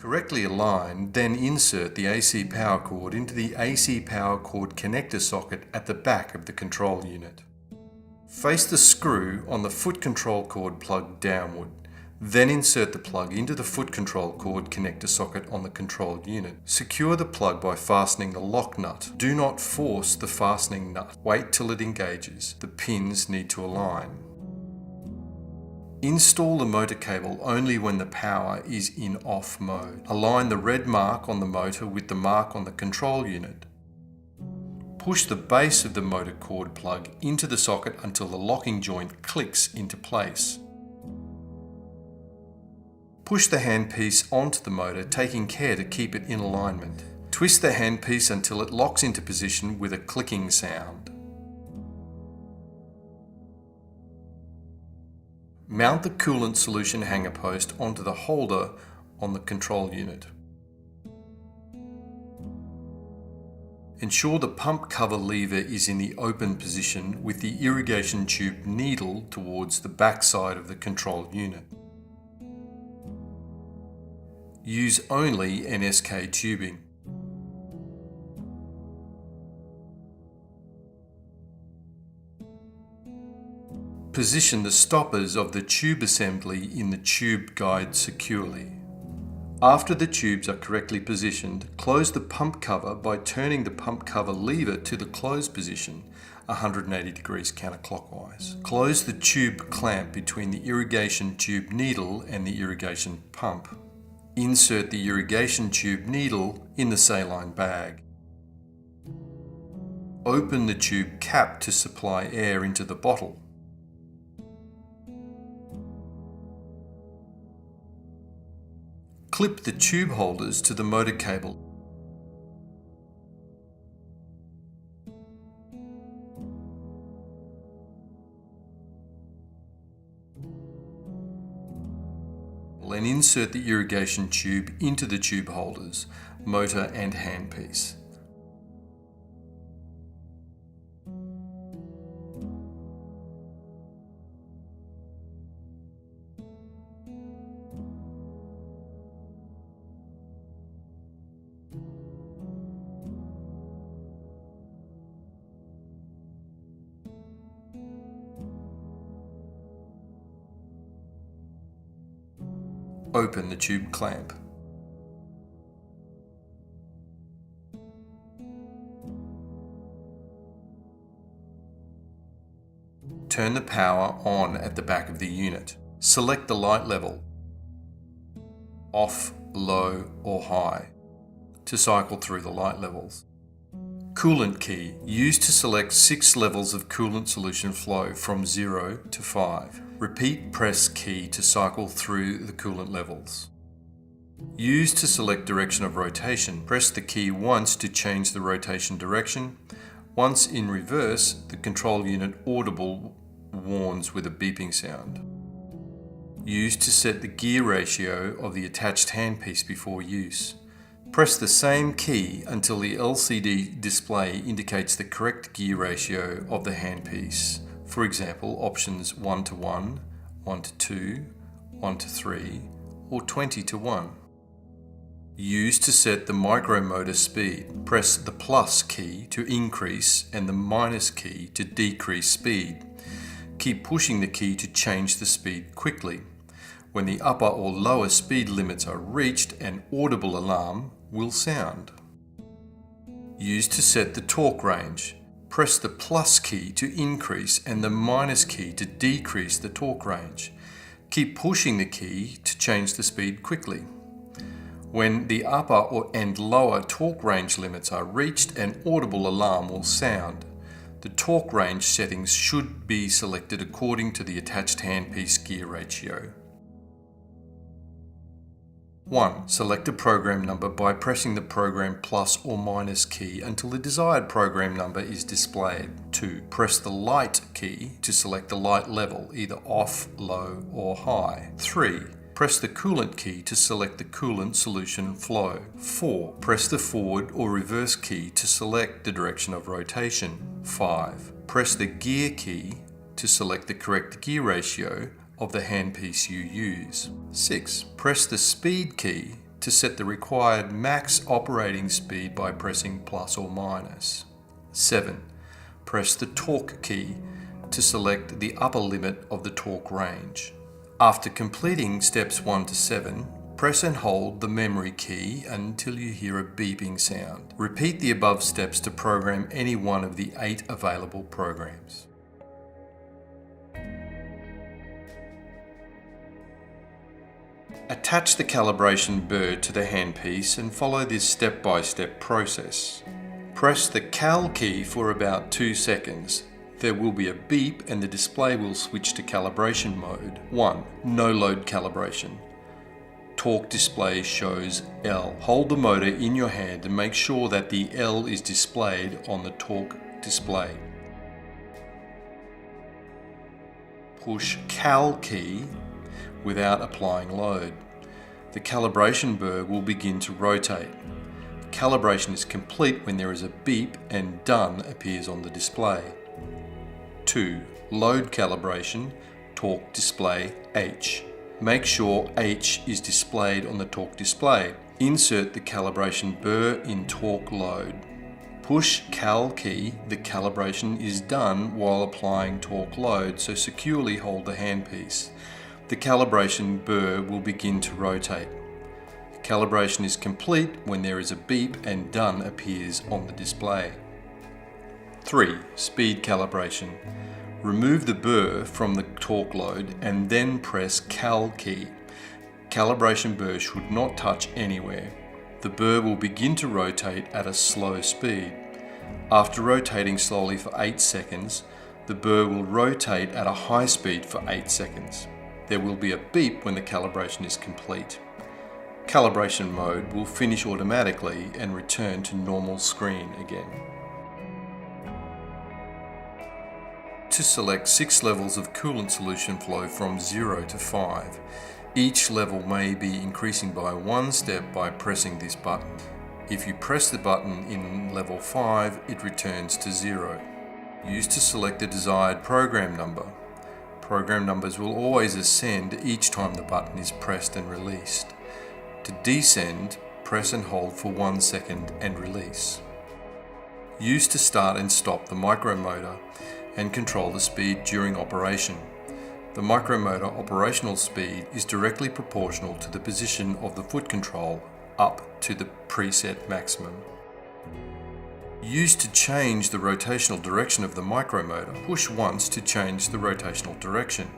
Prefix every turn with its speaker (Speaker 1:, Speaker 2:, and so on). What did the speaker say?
Speaker 1: Correctly align, then insert the AC power cord into the AC power cord connector socket at the back of the control unit. Face the screw on the foot control cord plug downward. Then insert the plug into the foot control cord connector socket on the control unit. Secure the plug by fastening the lock nut. Do not force the fastening nut. Wait till it engages. The pins need to align. Install the motor cable only when the power is in off mode. Align the red mark on the motor with the mark on the control unit. Push the base of the motor cord plug into the socket until the locking joint clicks into place. Push the handpiece onto the motor, taking care to keep it in alignment. Twist the handpiece until it locks into position with a clicking sound. Mount the coolant solution hanger post onto the holder on the control unit. Ensure the pump cover lever is in the open position with the irrigation tube needle towards the back side of the control unit. Use only NSK tubing. Position the stoppers of the tube assembly in the tube guide securely. After the tubes are correctly positioned, close the pump cover by turning the pump cover lever to the closed position 180 degrees counterclockwise. Close the tube clamp between the irrigation tube needle and the irrigation pump. Insert the irrigation tube needle in the saline bag. Open the tube cap to supply air into the bottle. Clip the tube holders to the motor cable. And insert the irrigation tube into the tube holders, motor and handpiece. Open the tube clamp. Turn the power on at the back of the unit. Select the light level, off, low or high, to cycle through the light levels. Coolant key, used to select 6 levels of coolant solution flow from 0 to 5. Repeat press key to cycle through the coolant levels. Used to select direction of rotation. Press the key once to change the rotation direction. Once in reverse, the control unit audible warns with a beeping sound. Used to set the gear ratio of the attached handpiece before use. Press the same key until the LCD display indicates the correct gear ratio of the handpiece. For example, options 1:1, 1:2, 1:3, or 20:1. Used to set the micromotor speed. Press the plus key to increase and the minus key to decrease speed. Keep pushing the key to change the speed quickly. When the upper or lower speed limits are reached, an audible alarm will sound. Used to set the torque range. Press the plus key to increase and the minus key to decrease the torque range. Keep pushing the key to change the speed quickly. When the upper and lower torque range limits are reached, an audible alarm will sound. The torque range settings should be selected according to the attached handpiece gear ratio. 1. Select a program number by pressing the program plus or minus key until the desired program number is displayed. 2. Press the light key to select the light level, either off, low or high. 3. Press the coolant key to select the coolant solution flow. 4. Press the forward or reverse key to select the direction of rotation. 5. Press the gear key to select the correct gear ratio of the handpiece you use. 6. Press the speed key to set the required max operating speed by pressing plus or minus. 7. Press the torque key to select the upper limit of the torque range. After completing steps 1 to 7, press and hold the memory key until you hear a beeping sound. Repeat the above steps to program any one of the 8 available programs. Attach the calibration burr to the handpiece and follow this step-by-step process. Press the Cal key for about 2 seconds. There will be a beep and the display will switch to calibration mode. 1. No load calibration. Torque display shows L. Hold the motor in your hand and make sure that the L is displayed on the torque display. Push Cal key without applying load. The calibration burr will begin to rotate. Calibration is complete when there is a beep and Done appears on the display. 2. Load calibration, torque display H. Make sure H is displayed on the torque display. Insert the calibration burr in torque load. Push Cal key, the calibration is done while applying torque load, so securely hold the handpiece. The calibration burr will begin to rotate. Calibration is complete when there is a beep and Done appears on the display. 3. Speed calibration. Remove the burr from the torque load and then press Cal key. Calibration burr should not touch anywhere. The burr will begin to rotate at a slow speed. After rotating slowly for 8 seconds, the burr will rotate at a high speed for 8 seconds. There will be a beep when the calibration is complete. Calibration mode will finish automatically and return to normal screen again. To select 6 levels of coolant solution flow from 0 to 5. Each level may be increasing by 1 step by pressing this button. If you press the button in level 5, it returns to 0. Use to select the desired program number. Program numbers will always ascend each time the button is pressed and released. To descend, press and hold for 1 second and release. Use to start and stop the micromotor and control the speed during operation. The micromotor operational speed is directly proportional to the position of the foot control up to the preset maximum. Use to change the rotational direction of the micromotor. Push once to change the rotational direction.